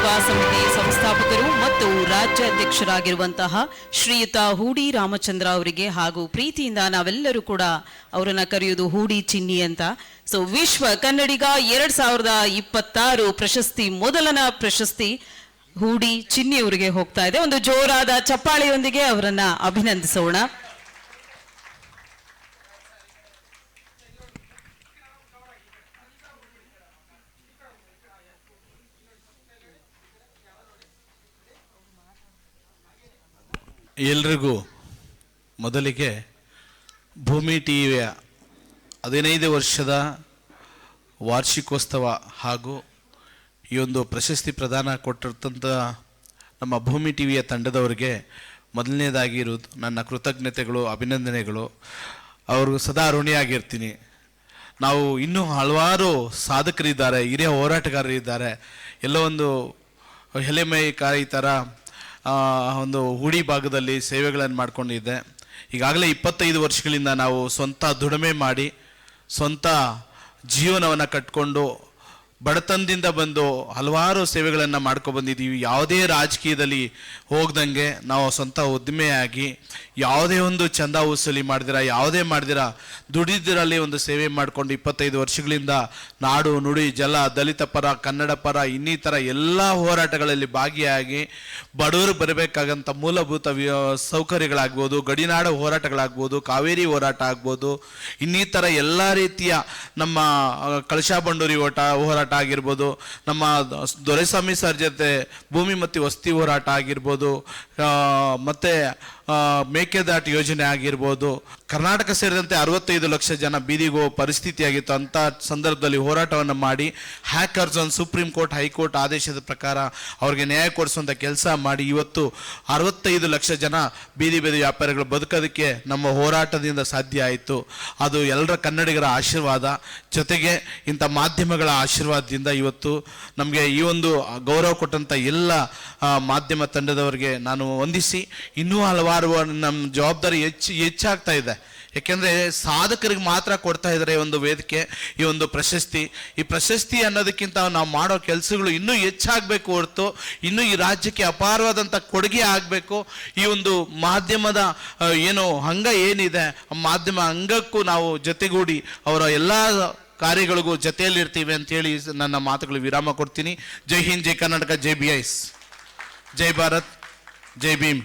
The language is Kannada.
ಸೇವಾ ಸಮಿತಿ ಸಂಸ್ಥಾಪಕರು ಮತ್ತು ರಾಜ್ಯಾಧ್ಯಕ್ಷರಾಗಿರುವಂತಹ ಶ್ರೀಯುತ ಹೂಡಿ ರಾಮಚಂದ್ರ ಅವರಿಗೆ ಹಾಗೂ ಪ್ರೀತಿಯಿಂದ ನಾವೆಲ್ಲರೂ ಕೂಡ ಅವರನ್ನ ಕರೆಯುವುದು ಹೂಡಿ ಚಿನ್ನಿ ಅಂತ. ಸೊ ವಿಶ್ವ ಕನ್ನಡಿಗ 2026 ಪ್ರಶಸ್ತಿ ಮೊದಲನ ಪ್ರಶಸ್ತಿ ಹೂಡಿ ಚಿನ್ನಿ ಅವರಿಗೆ ಹೋಗ್ತಾ ಇದೆ. ಒಂದು ಜೋರಾದ ಚಪ್ಪಾಳೆಯೊಂದಿಗೆ ಅವರನ್ನ ಅಭಿನಂದಿಸೋಣ. ಎಲ್ರಿಗೂ ಮೊದಲಿಗೆ ಭೂಮಿ ಟಿವಿಯ 15 ವರ್ಷದ ವಾರ್ಷಿಕೋತ್ಸವ ಹಾಗೂ ಈ ಒಂದು ಪ್ರಶಸ್ತಿ ಪ್ರದಾನ ಕೊಟ್ಟಿರ್ತಂಥ ನಮ್ಮ ಭೂಮಿ ಟಿವಿಯ ತಂಡದವರಿಗೆ ಮೊದಲನೇದಾಗಿ ಇರೋದು ನನ್ನ ಕೃತಜ್ಞತೆಗಳು, ಅಭಿನಂದನೆಗಳು. ಅವ್ರಿಗೂ ಸದಾ ಋಣಿಯಾಗಿರ್ತೀನಿ. ನಾವು ಇನ್ನೂ ಹಲವಾರು ಸಾಧಕರಿದ್ದಾರೆ, ಹಿರಿಯ ಹೋರಾಟಗಾರರಿದ್ದಾರೆ. ಎಲ್ಲೋ ಒಂದು ಎಲೆಮೈ ಥರ ಒಂದು ಹೂಡಿ ಭಾಗದಲ್ಲಿ ಸೇವೆಗಳನ್ನು ಮಾಡಿಕೊಂಡಿದ್ದೆ. ಈಗಾಗಲೇ 25 ವರ್ಷಗಳಿಂದ ನಾವು ಸ್ವಂತ ದುಡಿಮೆ ಮಾಡಿ ಸ್ವಂತ ಜೀವನವನ್ನು ಕಟ್ಕೊಂಡು ಬಡತನದಿಂದ ಬಂದು ಹಲವಾರು ಸೇವೆಗಳನ್ನು ಮಾಡ್ಕೊಬಂದಿದ್ದೀವಿ. ಯಾವುದೇ ರಾಜಕೀಯದಲ್ಲಿ ಹೋಗ್ದಂಗೆ ನಾವು ಸ್ವಂತ ಉದ್ದಿಮೆಯಾಗಿ ಯಾವುದೇ ಒಂದು ಚಂದ ವಸೂಲಿ ಮಾಡ್ದಿರ, ಯಾವುದೇ ಮಾಡ್ದಿರ ದುಡಿದಿರಲ್ಲಿ ಒಂದು ಸೇವೆ ಮಾಡಿಕೊಂಡು 25 ವರ್ಷಗಳಿಂದ ನಾಡು ನುಡಿ ಜಲ ದಲಿತ ಪರ ಕನ್ನಡ ಪರ ಇನ್ನಿತರ ಎಲ್ಲ ಹೋರಾಟಗಳಲ್ಲಿ ಭಾಗಿಯಾಗಿ ಬಡವರು ಬರಬೇಕಾಗಂಥ ಮೂಲಭೂತ ಸೌಕರ್ಯಗಳಾಗ್ಬೋದು, ಗಡಿನಾಡ ಹೋರಾಟಗಳಾಗ್ಬೋದು, ಕಾವೇರಿ ಹೋರಾಟ ಆಗ್ಬೋದು, ಇನ್ನಿತರ ಎಲ್ಲ ರೀತಿಯ ನಮ್ಮ ಕಳಶಾ ಬಂಡೂರಿ ಹೋರಾಟ ಆಗಿರ್ಬೋದು, ನಮ್ಮ ದೊರೆಸ್ವಾಮಿ ಸರ್ ಜೊತೆ ಭೂಮಿ ಮತ್ತು ವಸತಿ ಹೋರಾಟ ಆಗಿರ್ಬೋದು, ಮತ್ತೆ ಮೇಕೆದಾಟು ಯೋಜನೆ ಆಗಿರ್ಬೋದು, ಕರ್ನಾಟಕ ಸೇರಿದಂತೆ 65 ಲಕ್ಷ ಜನ ಬೀದಿಗೆ ಹೋಗೋ ಪರಿಸ್ಥಿತಿ ಆಗಿತ್ತು. ಅಂಥ ಸಂದರ್ಭದಲ್ಲಿ ಹೋರಾಟವನ್ನು ಮಾಡಿ ಹ್ಯಾಕರ್ಸ್ ಒಂದು ಸುಪ್ರೀಂ ಕೋರ್ಟ್ ಹೈಕೋರ್ಟ್ ಆದೇಶದ ಪ್ರಕಾರ ಅವ್ರಿಗೆ ನ್ಯಾಯ ಕೊಡಿಸುವಂಥ ಕೆಲಸ ಮಾಡಿ ಇವತ್ತು 65 ಲಕ್ಷ ಜನ ಬೀದಿ ವ್ಯಾಪಾರಿಗಳು ಬದುಕೋದಕ್ಕೆ ನಮ್ಮ ಹೋರಾಟದಿಂದ ಸಾಧ್ಯ ಆಯಿತು. ಅದು ಎಲ್ಲರ ಕನ್ನಡಿಗರ ಆಶೀರ್ವಾದ, ಜೊತೆಗೆ ಇಂಥ ಮಾಧ್ಯಮಗಳ ಆಶೀರ್ವಾದದಿಂದ ಇವತ್ತು ನಮಗೆ ಈ ಒಂದು ಗೌರವ ಕೊಟ್ಟಂಥ ಎಲ್ಲ ಮಾಧ್ಯಮ ತಂಡದವರಿಗೆ ನಾನು ವಂದಿಸಿ, ಇನ್ನೂ ಹಲವಾರು ನಮ್ಮ ಜವಾಬ್ದಾರಿ ಹೆಚ್ಚಾಗ್ತಾ ಇದೆ. ಯಾಕೆಂದರೆ ಸಾಧಕರಿಗೆ ಮಾತ್ರ ಕೊಡ್ತಾ ಇದ್ದಾರೆ ಒಂದು ವೇದಿಕೆ, ಈ ಒಂದು ಪ್ರಶಸ್ತಿ. ಈ ಪ್ರಶಸ್ತಿ ಅನ್ನೋದಕ್ಕಿಂತ ನಾವು ಮಾಡೋ ಕೆಲಸಗಳು ಇನ್ನೂ ಹೆಚ್ಚಾಗಬೇಕು ಹೊರತು ಇನ್ನೂ ಈ ರಾಜ್ಯಕ್ಕೆ ಅಪಾರವಾದಂಥ ಕೊಡುಗೆ ಆಗಬೇಕು. ಈ ಒಂದು ಮಾಧ್ಯಮದ ಏನು ಅಂಗ ಏನಿದೆ, ಮಾಧ್ಯಮ ಅಂಗಕ್ಕೂ ನಾವು ಜೊತೆಗೂಡಿ ಅವರ ಎಲ್ಲ ಕಾರ್ಯಗಳಿಗೂ ಜೊತೆಯಲ್ಲಿರ್ತೀವಿ ಅಂತೇಳಿ ನನ್ನ ಮಾತುಗಳು ವಿರಾಮ ಕೊಡ್ತೀನಿ. ಜೈ ಹಿಂದ್, ಜೈ ಕರ್ನಾಟಕ, ಜೈ BIS, ಜೈ ಭಾರತ್, ಜೈ ಭೀಮ್.